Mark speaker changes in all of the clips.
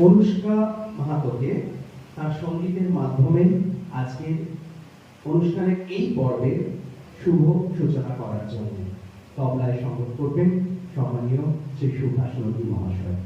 Speaker 1: অনুষ্কা মাহাতোকে তার সঙ্গীতের মাধ্যমে আজকের অনুষ্ঠানের এই পর্বের শুভ সূচনা করার জন্য তবলায় সঙ্গত করবেন সম্মানীয় শ্রী সুভাষ নন্দী মহাশয়।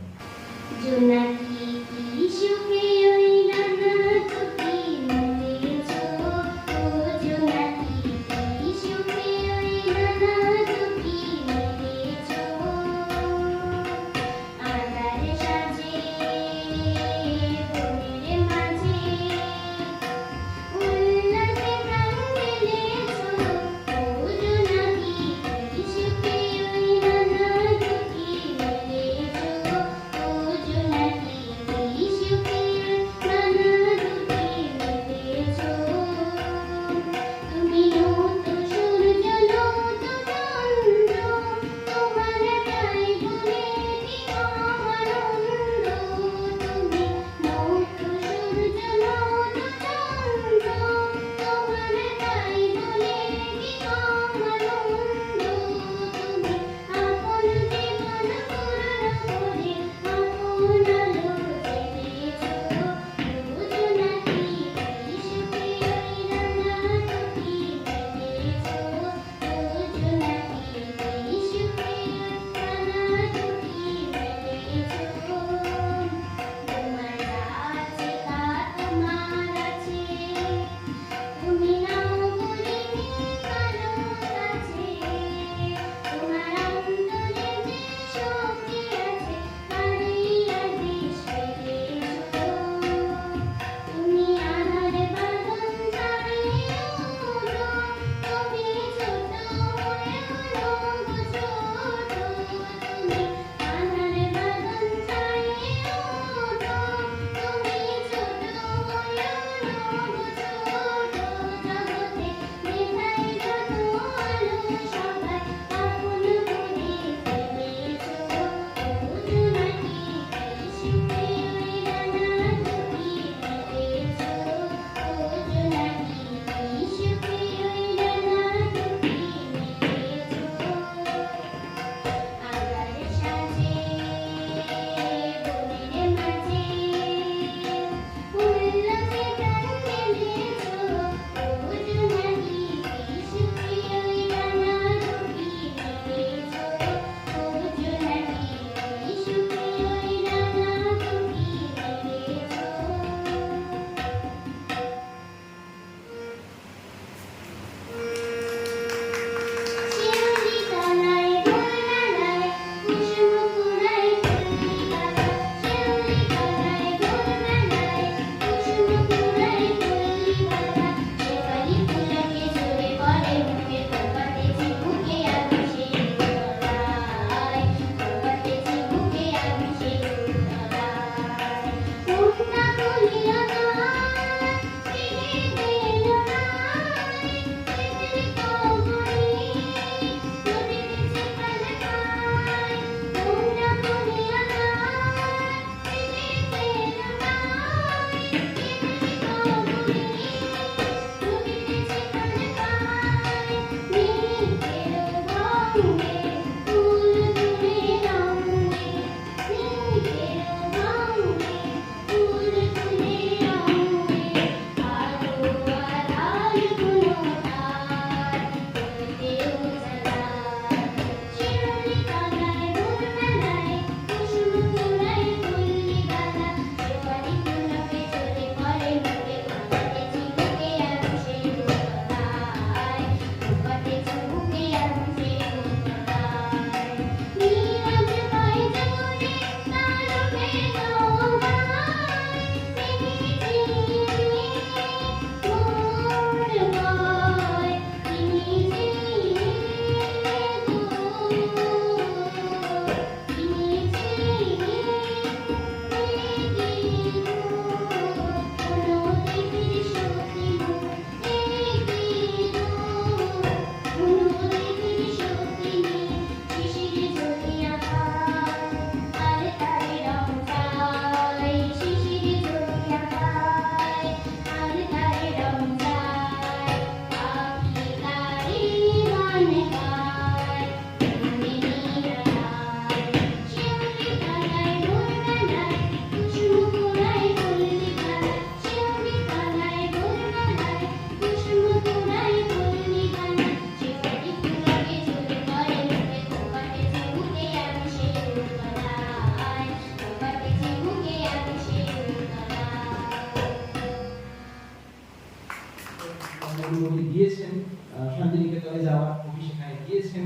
Speaker 1: কবি সেখানে গিয়েছেন,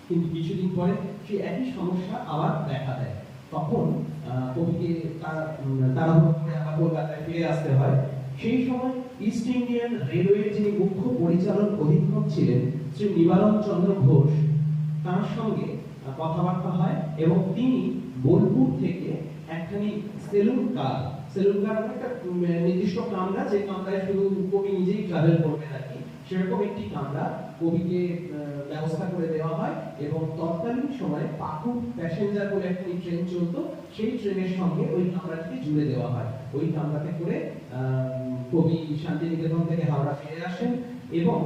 Speaker 1: কিন্তু কিছুদিন পরে সেই একই সমস্যা আবার দেখা দেয়। তখন কবিকে তাড়াহুড়ো করে আবার কলকাতায় ফিরে আসতে হয়। সেই সময় ইস্ট ইন্ডিয়ান রেলওয়ের যিনি মুখ্য পরিচালন অধীক্ষক ছিলেন শ্রী নিবারণ চন্দ্র ঘোষ, তার সঙ্গে কথাবার্তা হয় এবং তিনি বোলপুর থেকে একখানি সেলুন কার একটা নির্দিষ্ট কামরা, যে কামরায় শুধু কবি নিজেই ট্রাভেল করবেন আর কি, সেরকম একটি কামরা কবিকে ব্যবস্থা করে দেওয়া হয় এবং তৎকালীন সময়ে পাকুড় প্যাসেঞ্জার বলে একটি ট্রেন চলতো, সেই ট্রেনের সঙ্গে ওই কামরাটিকে জুড়ে দেওয়া হয়। ওই কামরাতে করে কবি শান্তিনিকেতন থেকে হাওড়া ফিরে আসেন এবং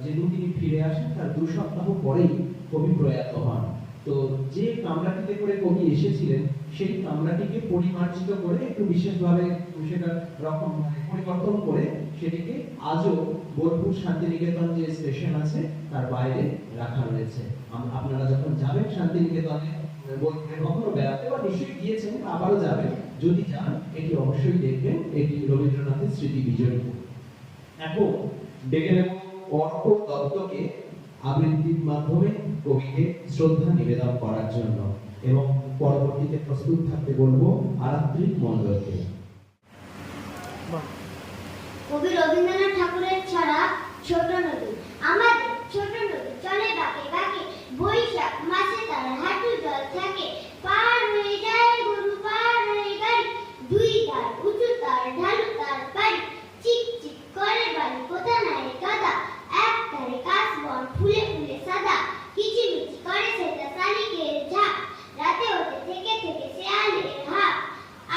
Speaker 1: যেদিন তিনি ফিরে আসেন তার 2 সপ্তাহ পরেই কবি প্রয়াত হন। তো যে কামরাটিতে করে কবি এসেছিলেন সেই কামরাটিকে পরিমার্জিত করে একটু বিশেষভাবে সেটা রকম পরিবর্তন করে সেটিকে আজও বোলপুর শান্তিনিকেতন যে স্টেশন আছে তার বাইরে রাখা রয়েছে। আপনারা যখন যাবেন শান্তিনিকেতনে বোলপুরে কখনো বেড়াতে, বা নিশ্চয়ই গিয়েছেন, আবারও যাবেন, যদি যান এটি অবশ্যই দেখবেন, এটি রবীন্দ্রনাথের স্মৃতি বিজড়িত। এখন ডেকে নেব অর্ক দত্তকে আবৃত্তির মাধ্যমে কবিকে শ্রদ্ধা নিবেদন করার জন্য, এবং পরবর্তীতে প্রস্তুত থাকতে বলবো আরাত্রিক মণ্ডলকে।
Speaker 2: কবি রবীন্দ্রনাথ ঠাকুরের ছড়া ছোট নদী। আমাদের ছোট নদী চলে বাঁকে বাঁকে, বৈশাখ মাসে তার হাঁটু জল থাকে, পার হয়ে যায় গরু, পার হয়ে গাড়ি, 2 ধার উঁচু তার ঢালু তার পাড়ি, চিক চিক করে বাড়ি কোথা নাই কাদা, এক ধারে কাশবন ফুলে ফুলে সাদা, কিচিমিচি করে সেটা শালিকের ঝাঁক, রাতে ওঠে থেকে থেকে শেয়ালের হাঁক,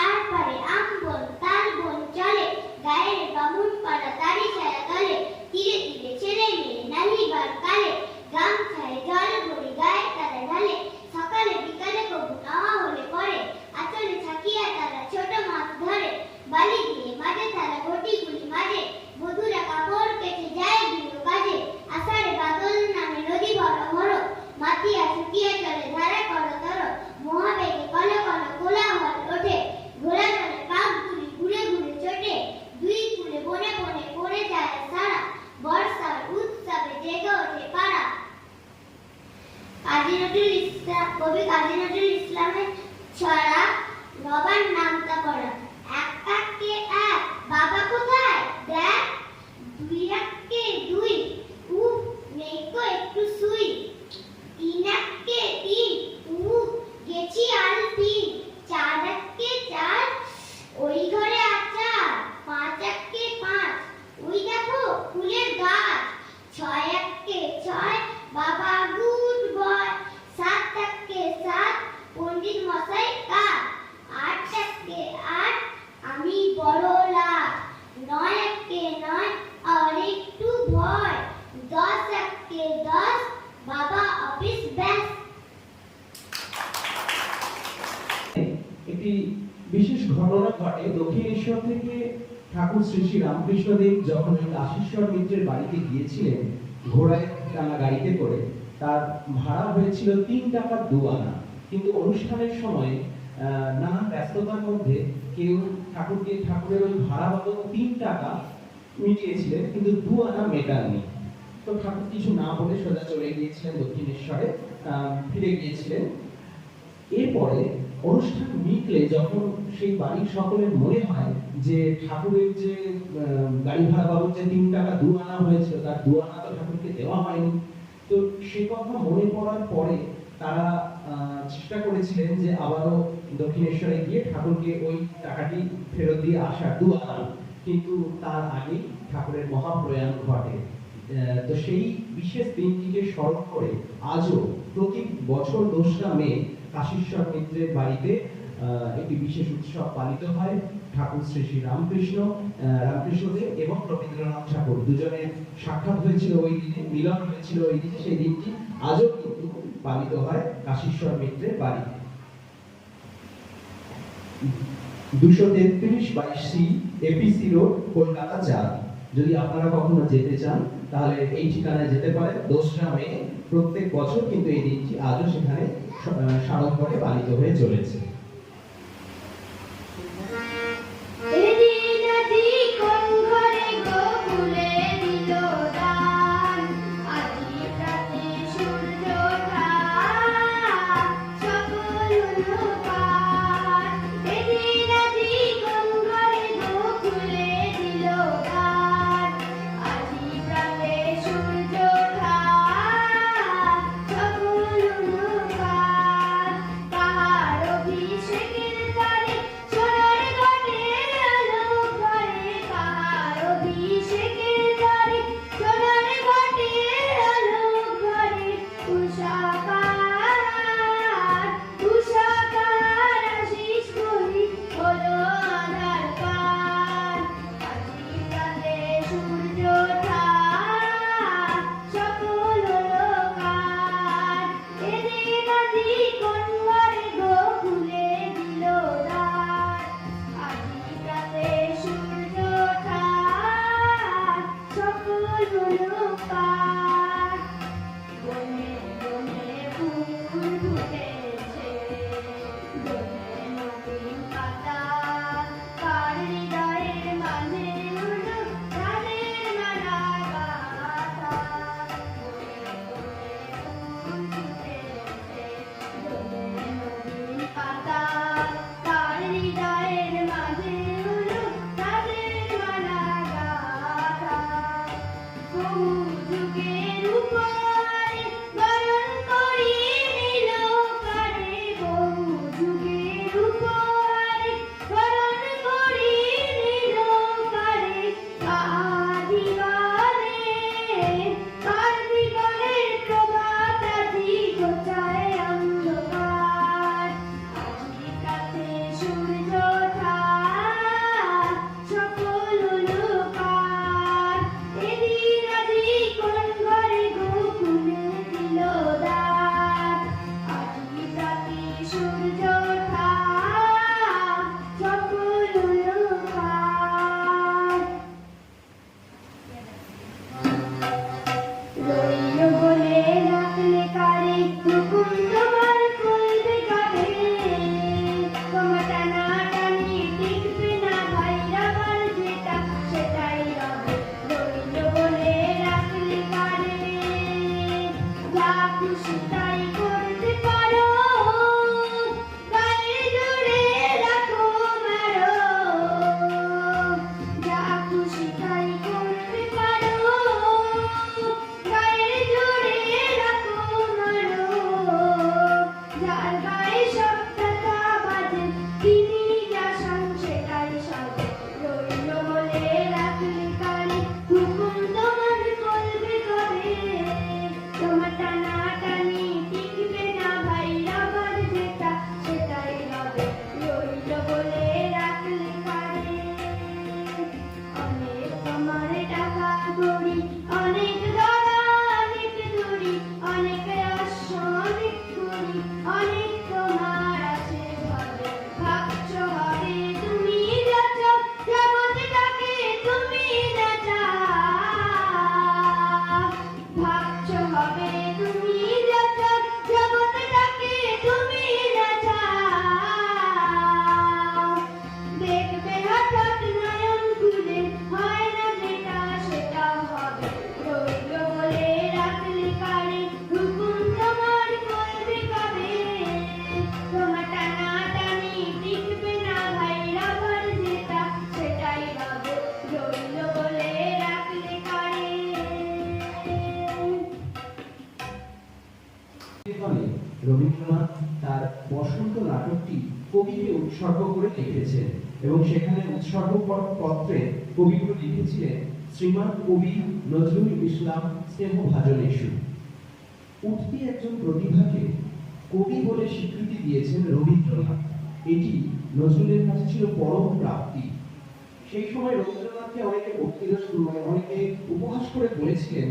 Speaker 2: আর পারে আমবন তার বন চলে, গায়ের বামুন পাড়া তারি ছায়া তলে, তীরে তীরে ছেলে মেয়ে নালিবার কালে, গামছায় জল ভরি গায়ে তারা ঢালে, সকালে বিকালে কবু নাওয়া হলে পরে, আঁচলে ছাকিয়া তারা ছোট মাছ ধরে, বালি দিয়ে মাঝে তারা ঘটিগুলি মাঝে, বধুরা কাপড় কেটে যায় গৃহ কাজে, আষাঢ়ে বাদল নামে নদী বড় বড়, মাতিয়া শুকিয়ে চলে ধারে করো তর, মহাবেগে কল কল কোলাহল ওঠে, ঘোড়া চলে পাক তুলি ঘুরে ঘুরে চটে, 2 কূলে বনে বনে পড়ে যায় সারা, বর্ষার উৎসবে জেগে ওঠে পাড়া। কবি কাজী নজরুল ইসলামের ছড়া নবান নামতা পড়া। 1 কাককে 1 বাবা কোথায় দেখ, 2 এককে 2 উফ নেই কো একটু সুই, 3 এককে 3 উফ গেছি আল 3, 4 এককে 4 ওই ঘরে আচার, 5 এককে 5 ওই দেখো ফুলের গাছ, 6 এককে 6 বাবা গুড বয়, 7 এককে 7 পণ্ডিত মশাই কাক, 8 এককে 8 আমি বড় লাট, 9 এককে 9 আর একটু ভয়, 10 এককে 10 বাবা অফিস ব্যাস।
Speaker 1: একটি বিশেষ ঘটনা ঘটে দক্ষিণেশ্বর থেকে ঠাকুর শ্রী শ্রী রামকৃষ্ণদেব যখন কাশীশ্বর মিত্রের বাড়িতে গিয়েছিলেন ঘোড়ায় টানা গাড়িতে করে, তার ভাড়া হয়েছিল 3 টাকা 2 আনা, কিন্তু অনুষ্ঠানের সময় নানা ব্যস্ততার মধ্যে কেউ ঠাকুরের ওই ভাড়া বাবদ 3 টাকা মিটিয়েছিলেন, কিন্তু 2 আনা মেটাননি। তো ঠাকুর কিছু না বলে সোজা চলে গিয়েছিলেন দক্ষিণেশ্বরে, ফিরে গিয়েছিলেন। এরপরে অনুষ্ঠান মিটলে যখন সেই বাড়ির সকলের মনে হয় যে ঠাকুরের যে গাড়ি ভাড়া বাবদ যে 3 টাকা 2 আনা হয়েছিল, তার 2 আনা তো ঠাকুরকে দেওয়া হয়নি। তো সেই কথা মনে পড়ার পরে তারা চেষ্টা করেছিলেন যে আবারও দক্ষিণেশ্বরে গিয়ে ঠাকুরকে ওই টাকাটি ফেরত দিয়ে আসার 2 আনা, কিন্তু তার আগে ঠাকুরের মহাপ্রয়াণ ঘটে। তো সেই বিশেষ দিনটিকে স্মরণ করে আজও প্রতি বছর 2রা মে কাশীশ্বর মিত্রের বাড়িতে একটি বিশেষ উৎসব পালিত হয়। ঠাকুর শ্রী শ্রী রামকৃষ্ণদেব এবং রবীন্দ্রনাথ ঠাকুর দুজনের সাক্ষাৎ হয়েছিল ওই দিনে, মিলন হয়েছিল ওই দিনে। সেই দিনটি আজও কিন্তু পালিত হয় কাশীশ্বর মিত্রের বাড়িতে। 233/C APC road, Kolkata 4। যদি আপনারা কখনো যেতে চান তাহলে এই ঠিকানায় যেতে পারেন। 2রা মে প্রত্যেক বছর কিন্তু এই দিনটি আজও সেখানে সাড়ম্বরে পালিত হয়ে চলেছে।
Speaker 2: কোন ঘরে গোকুলে দিল দান, আজি খুশি তাই করতে পারো, গায়ে জোরে রাখো মারো, যা খুশি তাই করতে পারো, গায়ে জোরে রাখো মারো, যার গায়ে সব টাকা বাজে তিনি যা শান সেটাই সাজে, রইল বলে রাখলে কানে হুকুম তোমার করবে কবে, তোমার টানাটানি টিকবে না ভাই, আবার যেটা সেটাই হবে, রইল বলে রাখলে কানে। অনেক তোমার টাকা কড়ি, অনেক দড়া অনেক দড়ি, অনেক অশ্ব অনেক কুড়ি, অনেক তোমার আছে ভাবে, ভাবছো হবে তুমি যাচ্ছো জগৎটাকে তুমি নাচা, ভাবছো হবে তুমি যাচ্ছো জগৎটাকে তুমি নাচা, দেখবে হঠাৎ নয়ন খুলে হয় না যেটা সেটা হবে, রইল বলে রাখলে কারে হুকুম তোমার করবে কবে, তোমার টানাটানি টিকবে না ভাই, আবার যেটা সেটাই হবে, রইল বলে রাখলে কারে।
Speaker 1: ফলে রবীন্দ্রনাথ তার বসন্ত নাটকটি কবিকে উৎসর্গ করে লিখেছেন এবং সেখানে উৎসর্গ পত্রে কবিগুলো লিখেছিলেন শ্রীমান কবি নজরুল ইসলাম স্নেহভাজনেশু। উঠতি একজন প্রতিভাকে কবি বলে স্বীকৃতি দিয়েছেন রবীন্দ্রনাথ, এটি নজরুলের কাছে ছিল পরম প্রাপ্তি। সেই সময় রবীন্দ্রনাথকে অনেকে উপহাস করে বলেছিলেন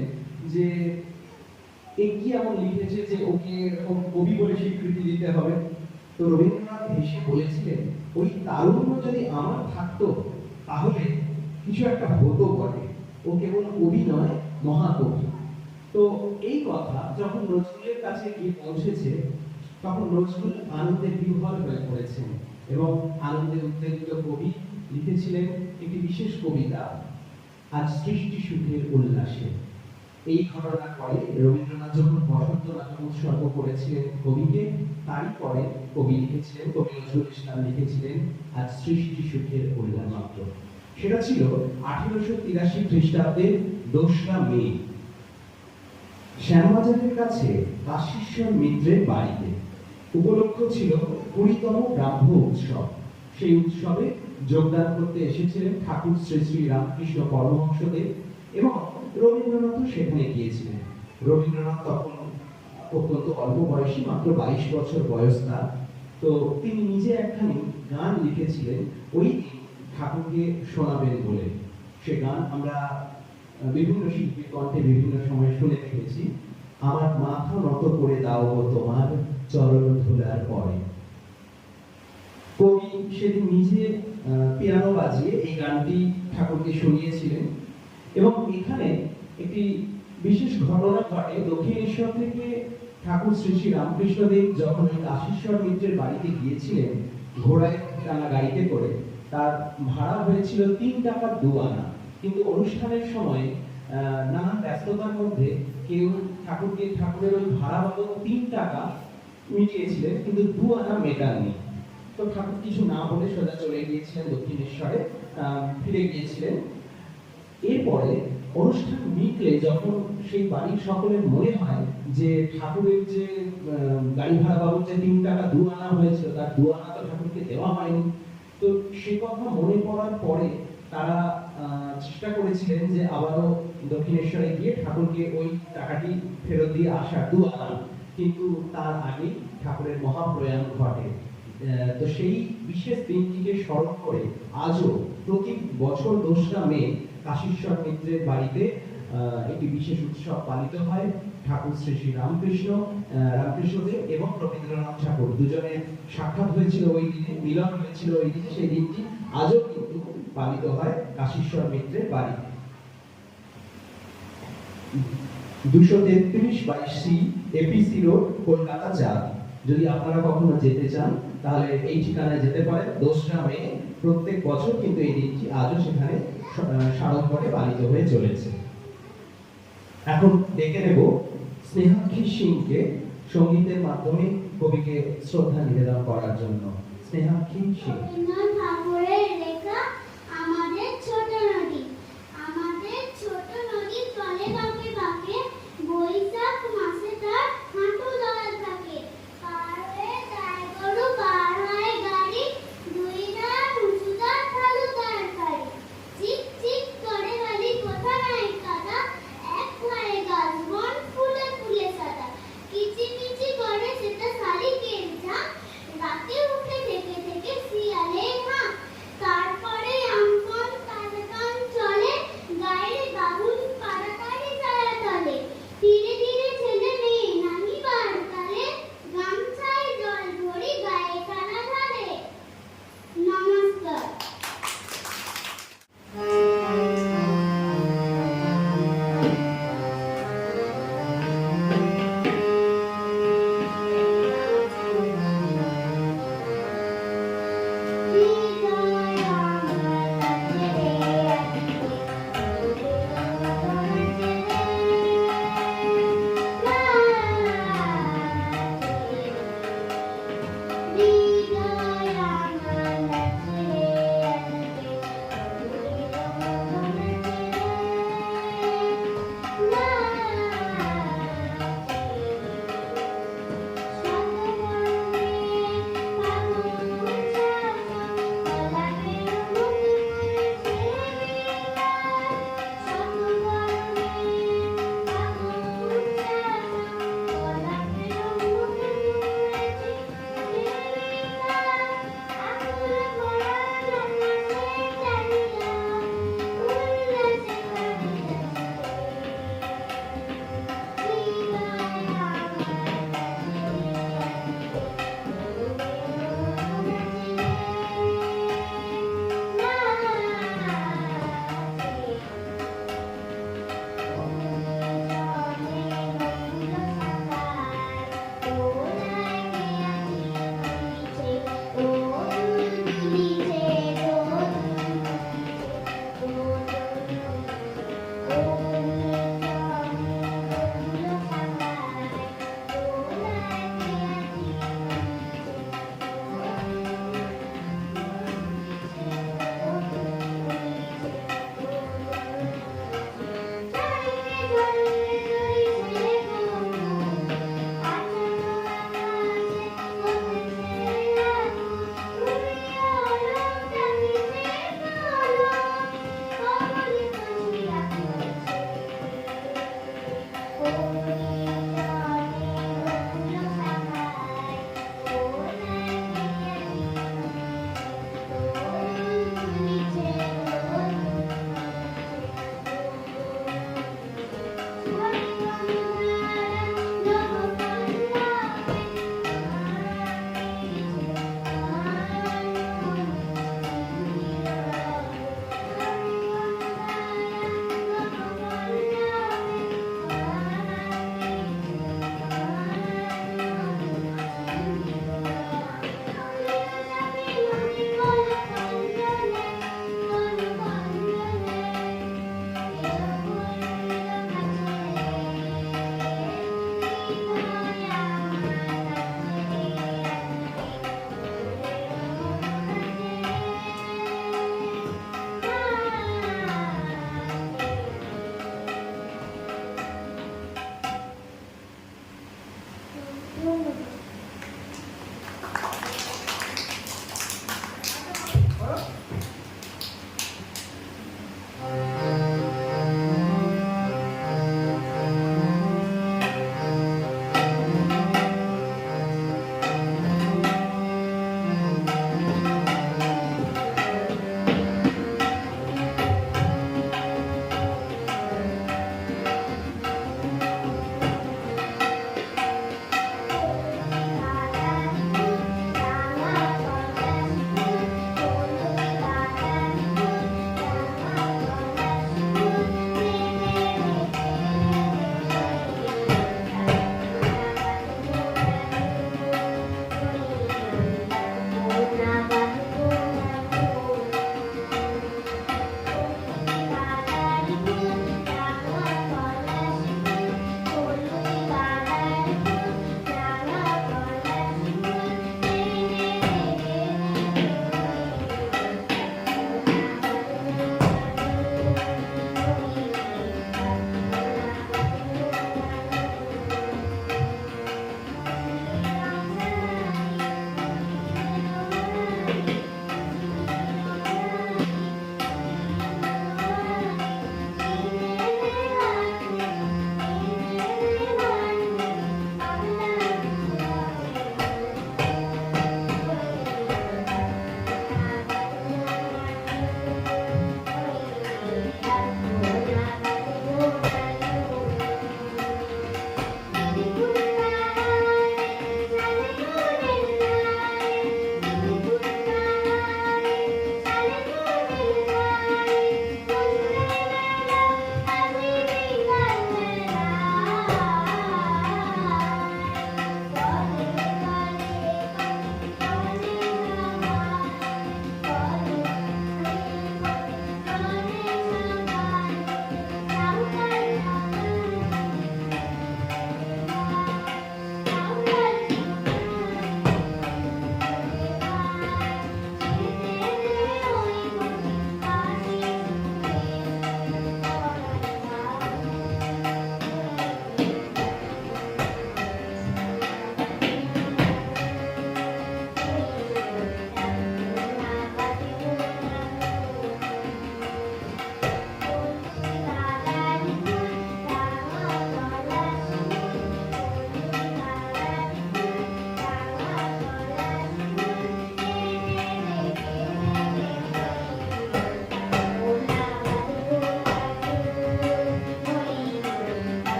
Speaker 1: যে এ কি এমন লিখেছে যে ওকে এরকম কবি বলে স্বীকৃতি দিতে হবে। তো রবীন্দ্রনাথ হেসে বলেছিলেন, ওই তারুণ্য যদি আমার থাকতো তাহলে কিছু একটা হতো বটে, ও কেবল কবি নয় মহাকবি। তো এই কথা যখন নজরুলের কাছে গিয়ে পৌঁছেছে তখন নজরুল আনন্দে বিহ্বল হয়ে পড়েছেন এবং আনন্দে উদ্বেলিত কবি লিখেছিলেন একটি বিশেষ কবিতা, আজ সৃষ্টি সুখের উল্লাসে। এই ঘটনার পরে রবীন্দ্রনাথ যখন বসন্ত নাটক উৎসর্গ করেছিলেন কবিকে, তারই পরে কবি নজরুল ইসলাম লিখেছিলেন আজ সৃষ্টি সুখের উল্লাস মাত্র। সেটা ছিল 1883 খ্রিস্টাব্দের 2রা মে, শ্যামবাজারের কাছে কাশীশ্বর মিত্রের বাড়িতে। উপলক্ষ ছিল 20তম ব্রাহ্ম উৎসব। সেই উৎসবে যোগদান করতে এসেছিলেন ঠাকুর শ্রী শ্রী রামকৃষ্ণ পরমহংসদেব এবং রবীন্দ্রনাথও সেখানে গিয়েছিলেন। রবীন্দ্রনাথ তখন অত্যন্ত অল্প বয়সী, মাত্র 22 বছর বয়স তার। তো তিনি নিজে একখানি গান লিখেছিলেন ওই দিন ঠাকুরকে শোনাবেন বলে। সে গান আমরা বিভিন্ন শিল্পীর কণ্ঠে বিভিন্ন সময় শুনে রেখেছি। আমার মাথা নত করে দাও গো তোমার চরণ ধুলার পরে। কবি সেদিন নিজে পিয়ানো বাজিয়ে এই গানটি ঠাকুরকে শুনিয়েছিলেন এবং এখানে একটি বিশেষ ঘটনা ঘটে। দক্ষিণেশ্বর থেকে ঠাকুর শ্রী শ্রী রামকৃষ্ণদেব যখন ওই কাশীশ্বর মিত্রের বাড়িতে গিয়েছিলেন ঘোড়ায় টানা গাড়িতে করে, তার ভাড়া হয়েছিল 3 টাকা 2 আনা। কিন্তু অনুষ্ঠানের সময় নানান ব্যস্ততার মধ্যে কেউ ঠাকুরের ওই ভাড়া বাবদ 3 টাকা মিটিয়েছিলেন কিন্তু 2 আনা মেটাননি। তো ঠাকুর কিছু না বলে সোজা চলে গিয়েছিলেন দক্ষিণেশ্বরে, ফিরে গিয়েছিলেন। এরপরে অনুষ্ঠান মিটলে যখন সেই বাড়ির সকলের মনে হয় যে ঠাকুরের যে গাড়ি ভাড়া বাবদ যে 3 টাকা 2 আনা হয়েছিল তার 2 আনা তো ঠাকুরকে দেওয়া হয়নি। তো সে কথা মনে পড়ার পরে তারা চেষ্টা করেছিলেন যে আবারও দক্ষিণেশ্বরে গিয়ে ঠাকুরকে ওই টাকাটি ফেরত দিয়ে আসার 2 আনা, কিন্তু তার আগে ঠাকুরের মহাপ্রয়াণ ঘটে। তো সেই বিশেষ দিনটিকে স্মরণ করে আজও প্রতি বছর 2রা মে কাশীশ্বর মিত্রের বাড়িতে একটি বিশেষ উৎসব পালিত হয়। ঠাকুর শ্রী শ্রী রামকৃষ্ণদেব এবং রবীন্দ্রনাথ ঠাকুর দুজনের সাক্ষাৎ হয়েছিল ওই দিনে, মিলন হয়েছিল ওই দিনে। সেই দিনটি আজও কিন্তু পালিত হয় কাশীশ্বর মিত্রের বাড়িতে। 233/C APC road, Kolkata 4। যদি আপনারা কখনো যেতে চান তাহলে এই ঠিকানায় যেতে পারেন। 2রা মে প্রত্যেক বছর কিন্তু এই দিনটি আজও সেখানে সাড়ম্বরে পালিত হয়ে চলেছে। এখন দেখে নেব স্নেহাক্ষী সিংকে সঙ্গীতের মাধ্যমে কবিকে শ্রদ্ধা নিবেদন করার জন্য। স্নেহাক্ষী সিং।
Speaker 2: রবীন্দ্রনাথ ঠাকুরের লেখা আমাদের ছোট নদী। আমাদের ছোট নদী চলে বাঁকে বাঁকে, বৈশাখ মাসে তার হাঁটু জল থাকে। পার হয়ে যায় গরু, পার হয় গাড়ি, দুই ধার উঁচু তার ঢালু তার গাড়ি। চিক চিক করে বালি, কোথা নাই কাদা, এক ধারে গাছ বন ফুলে ফুলে সাদা। কিচি কিচি করে সেটা শালিকের ঝাঁক, রাতে উঠে থেকে থেকে শিয়ালের হাঁক।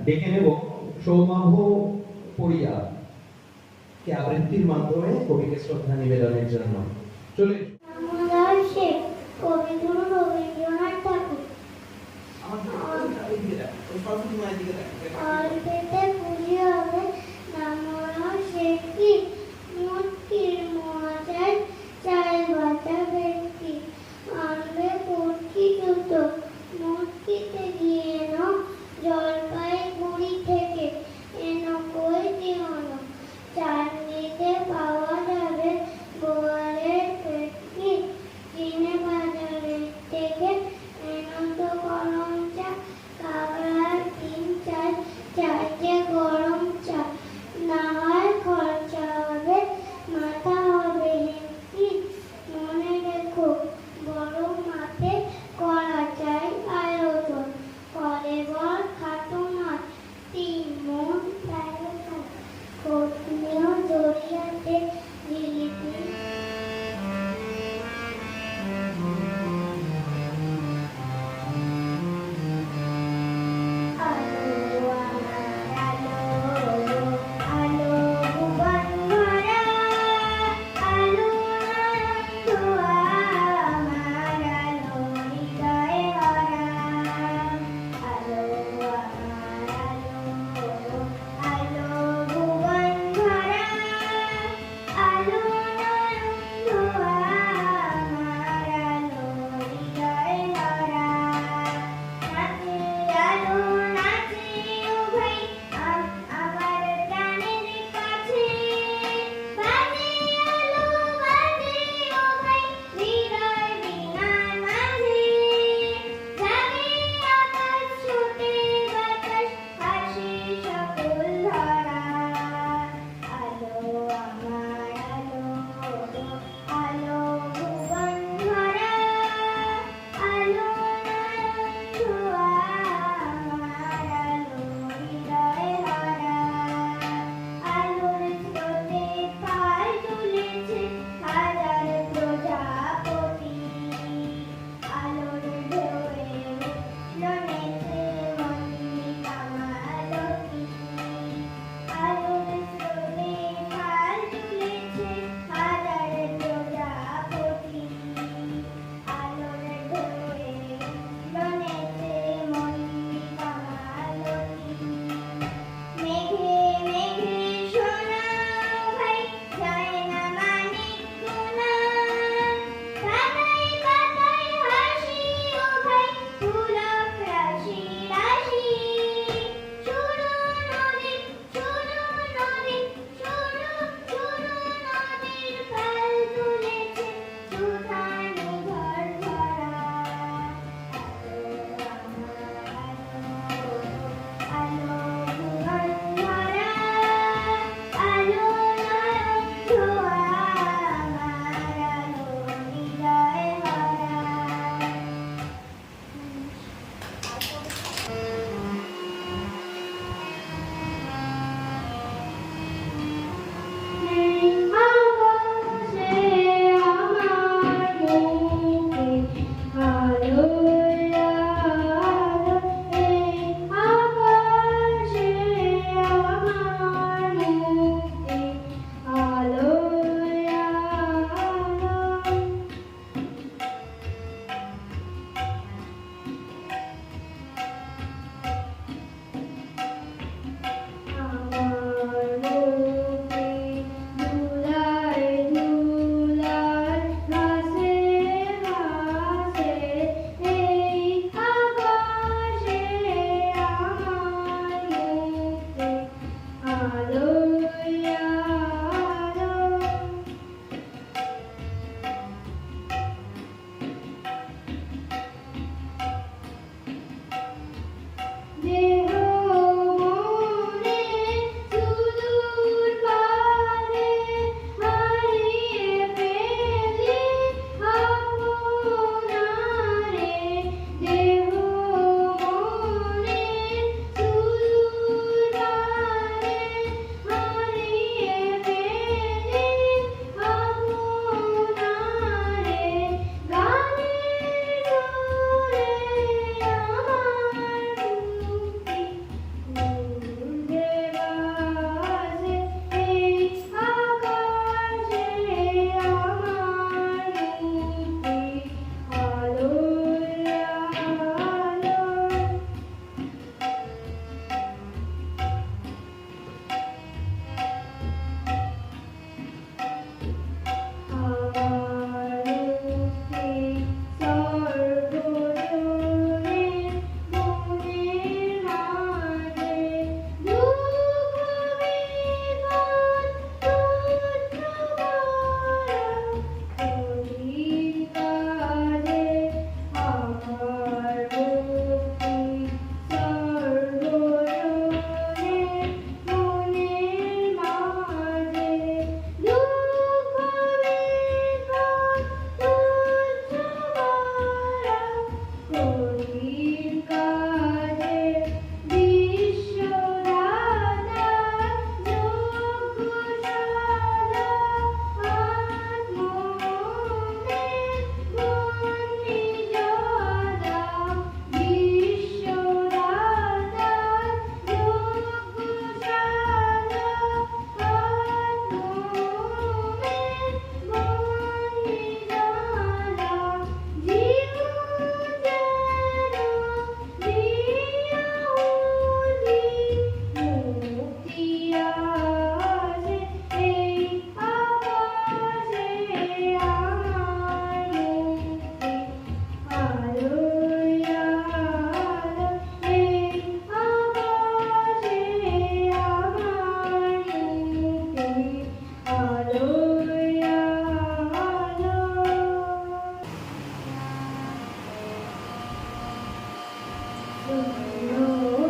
Speaker 1: ডেকে নেব সৌমাহ পড়িয়া কে আবৃত্তির মাধ্যমে কবিকে শ্রদ্ধা নিবেদনের জন্য। চলে
Speaker 2: দামোদর শেঠ, কবিগুরু রবীন্দ্রনাথ ঠাকুর। অল্পেতে পুরি হবে দামোদর শেঠ কি, মুটকির মহাচার চাল বাটা ভেটকি। আনবে পুটকি দুটো, মুটকিতে দিয়ে এনো জলপাইগুড়ি থেকে, এনো কই দিওনো। চাটনিতে পাওয়া যাবে গোয়ালের পেটকি, কিনে বাজারের থেকে এনো তো গরম চা। কাগড়ার 3-4 চাইছে গরম চা, না হয় খরচা হবে, মাথা হবে হেঁটকি। মনে রেখো বড় মাঠে করা চাই আয়োজন।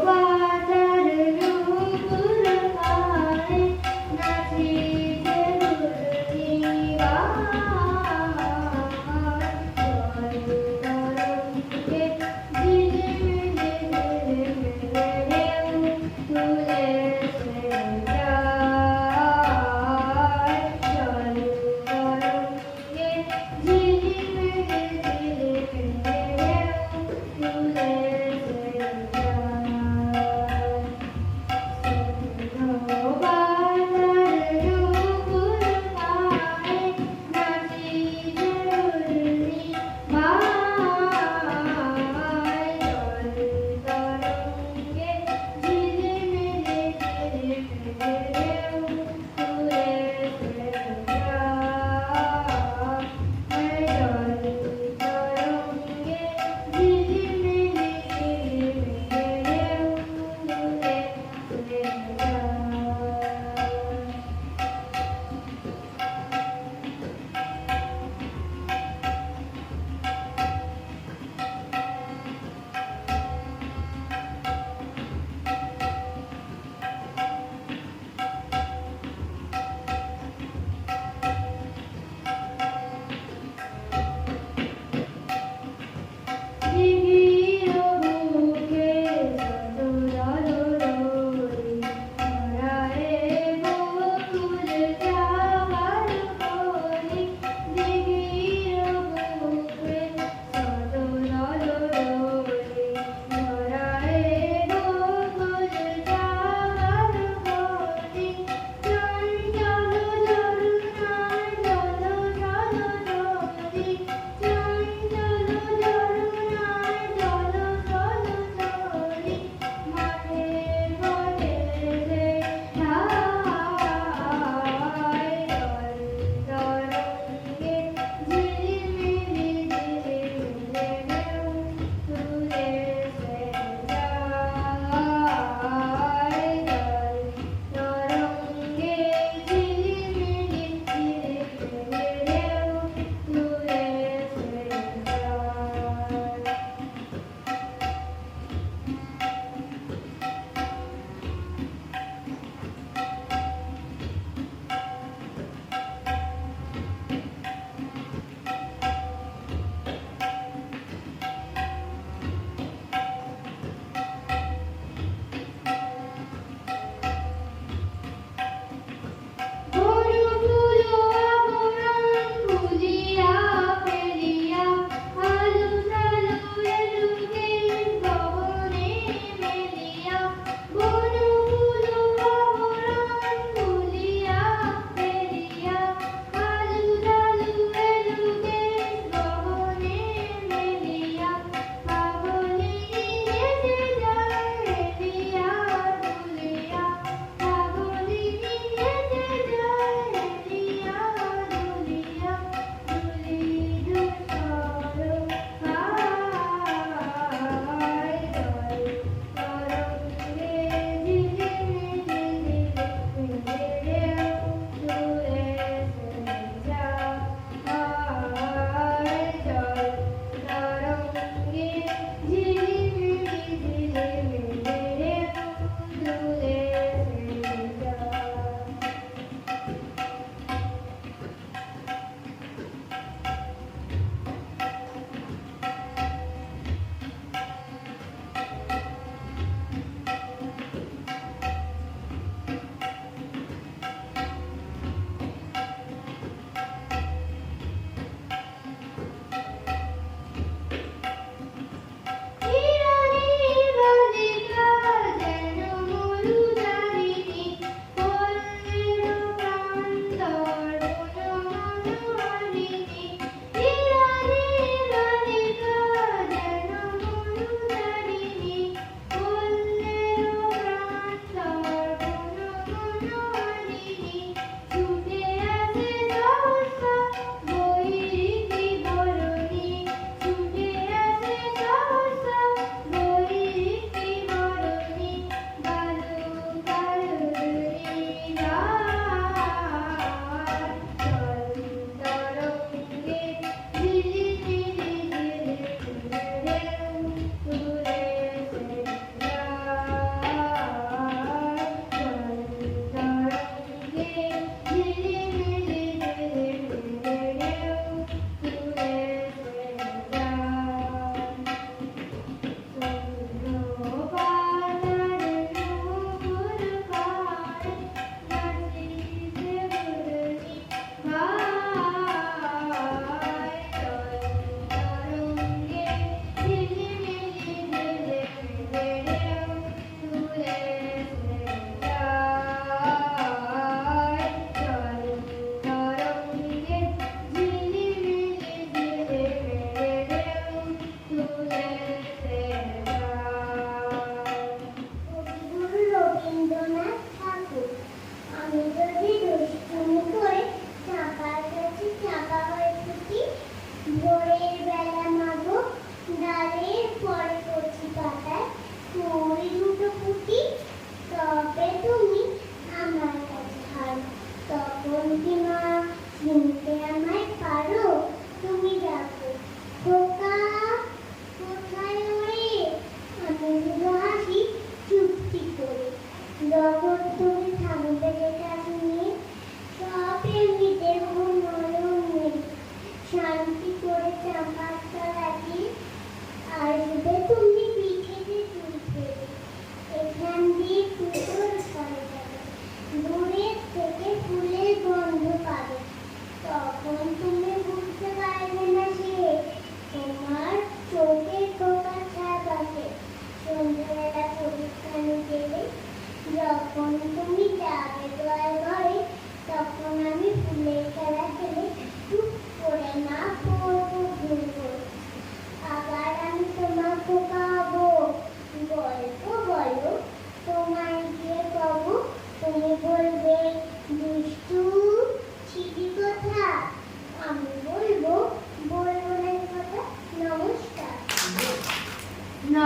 Speaker 2: বাতার নূপুর গায়ে নাচিছে দুলকি গায় তরঙ্গে ঝিলিমিলি ঢেউ তুলেছে যায় তরঙ্গে ঝিলিমিলি ঢেউ তুলেছে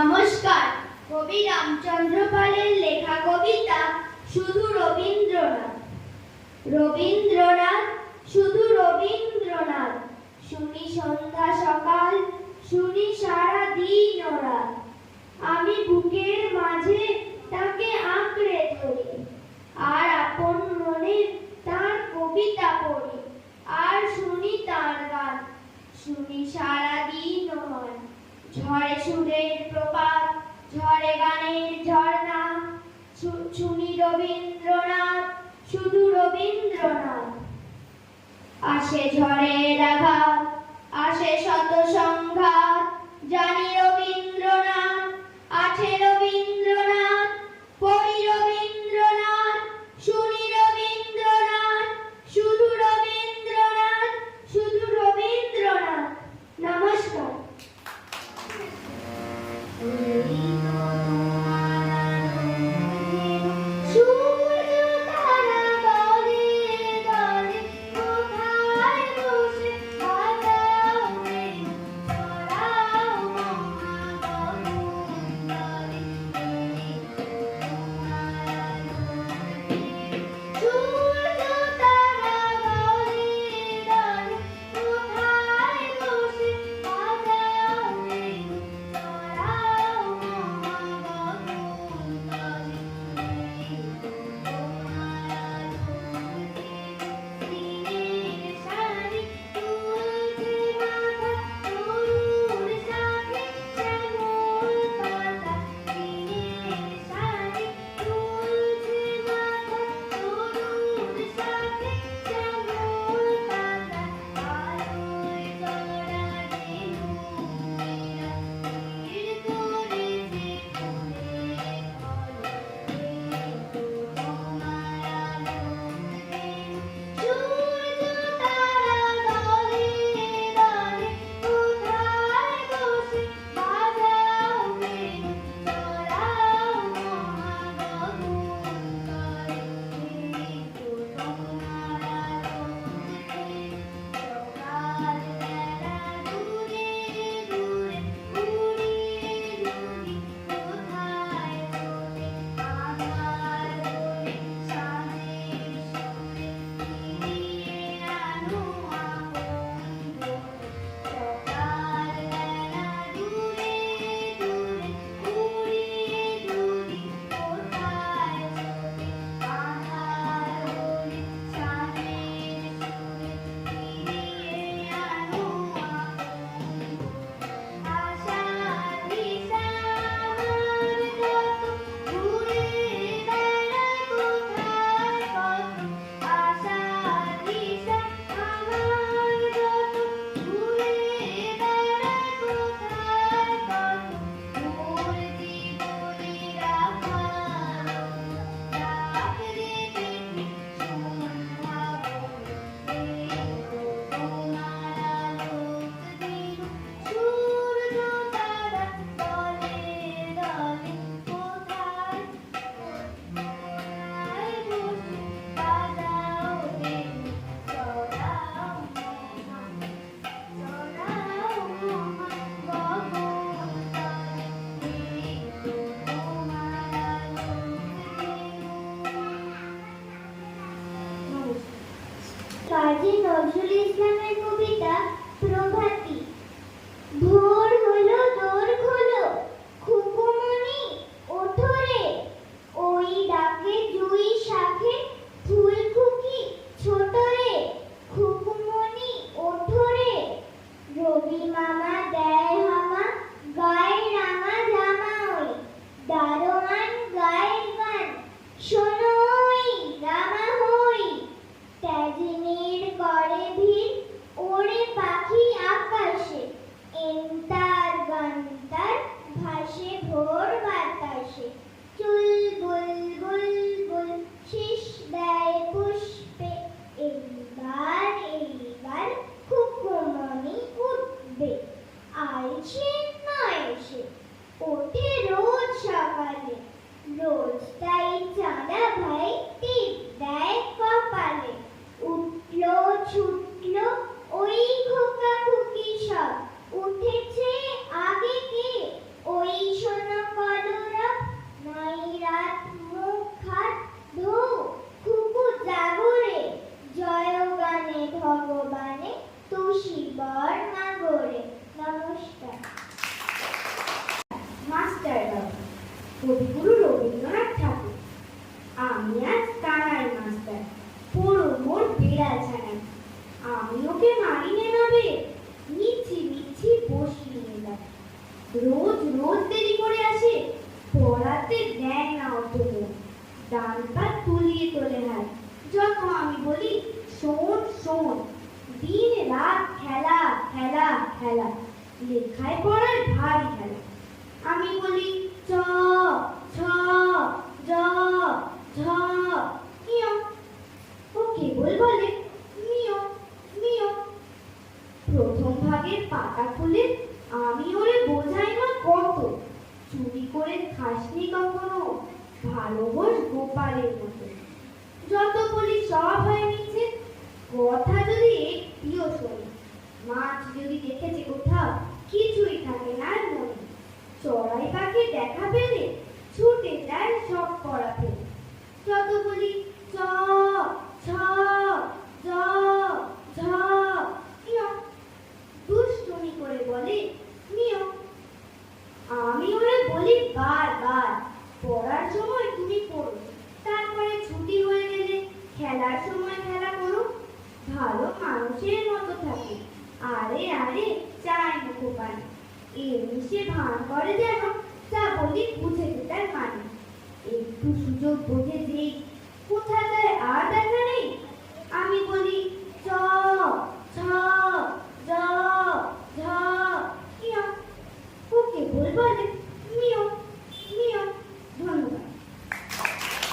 Speaker 2: নমস্কার। কবি রামচন্দ্র পালের লেখা কবিতা শুধু রবীন্দ্রনাথ। রবীন্দ্রনাথ, শুধু রবীন্দ্রনাথ, শুনি সন্ধ্যা সকাল, শুনি সারা দিন ও রাত। আমি বুকের মাঝে তাকে আঁকড়ে ধরি, আর আপন মনে তার কবিতা পড়ি, আর শুনি তার গান, শুনি সারা দিন ও মান। ঝরে সুরের প্রপাত, ঝরে গানের ঝর্ণা, শুনি রবীন্দ্রনাথ, শুধু রবীন্দ্রনাথ। আসে ঝড়ের আঘাত, আসে শত সংঘাত, জানি রবীন্দ্রনাথ, আছে রবীন্দ্রনাথ, পড়ি রবীন্দ্রনাথ, শুনি রবীন্দ্রনাথ, শুধু রবীন্দ্রনাথ, শুধু রবীন্দ্রনাথ। নমস্কার। কাজী নজরুল ইসলামের কবিতা প্রভাতী। ভোর হলো, দোর খোলো, খুকুমনি ওঠো রে, ওই ডাকে জুই শাখে ফুল খুকি ছোট রে, খুকুমনি ওঠো রে, রবি মামা দেয় হামা, গায়ে রাঙা জামা ওই, দারোয়ান গায়ে গান, শোনো ওই রামা হই, তেজিনীর করে ভিড়, ওরে পাখি আকাশে, এন্তার গান্তার ভাসে ভোর বাতাসে, চুল বুলবুল বুল শীষ দেয় পুষ্পে, এইবার এইবার খুকুমনি উঠবে, আইছে নয়সে, ওঠে রোজ সকালে, রোজ তাই চাঁদা ভাই টিপ দেয় কপালে, উঠলো ছুটলো ওই খোকা খুকি সব, উঠেছে আগে কে, ওই
Speaker 3: কবিগুরু রবীন্দ্রনাথ ঠাকুর। আমি আজ কানাই মাস্টার, পড়ো মোর বেড়াল ছানাই। আমি ওকে মানি নেবে, মিছি মিছি বসিয়ে নিলাম। রোজ রোজ দেরি করে আসে, পড়াতে দেয় না অত মন। ডান পা তুলিয়ে তোলে হাত, যত আমি বলি শোন শোন। দিন রাত খেলা খেলা খেলা, লেখায় পড়ায় ভারী খেলা। আমি বলি চ ছ জ ঝ ইয়, ও কেবল বলে মিয় মিয়। প্রথম ভাগের পাতা খুলে আমি ওরে বোঝাই না কত, চুরি করে খাসনি কখনো, ভালো বোস গোপালের মতো। যত বলি সব হয় নিচে, কথা যদি একটিও শোনে। মাছ যদি দেখেছে কোথাও, কিছুই থাকে না আর মনে। চড়াই পাখি দেখা পেলে ছুটে যায় সব পড়া ফেলে। যত বলি চ ছ জ ঝ ইয়, দুষ্টুমি করে বলে মিয়। আমি ওরে বলি বারবার, পড়ার সময় তুমি পড়ো, তারপরে ছুটি হয়ে গেলে খেলার সময় খেলা করো। ভালো মানুষের মতো থাকে, আরে আরে চায় মুখো পানি। এমনি সে ভান করে যেন যা বলি বুঝেছে তার মানে। একটু সুযোগ বোঝে যেই, কোথা যায় আর দেখা নেই। আমি বলি চ ছ জ ঝ ইয়, ও কেবল বলে মিয়।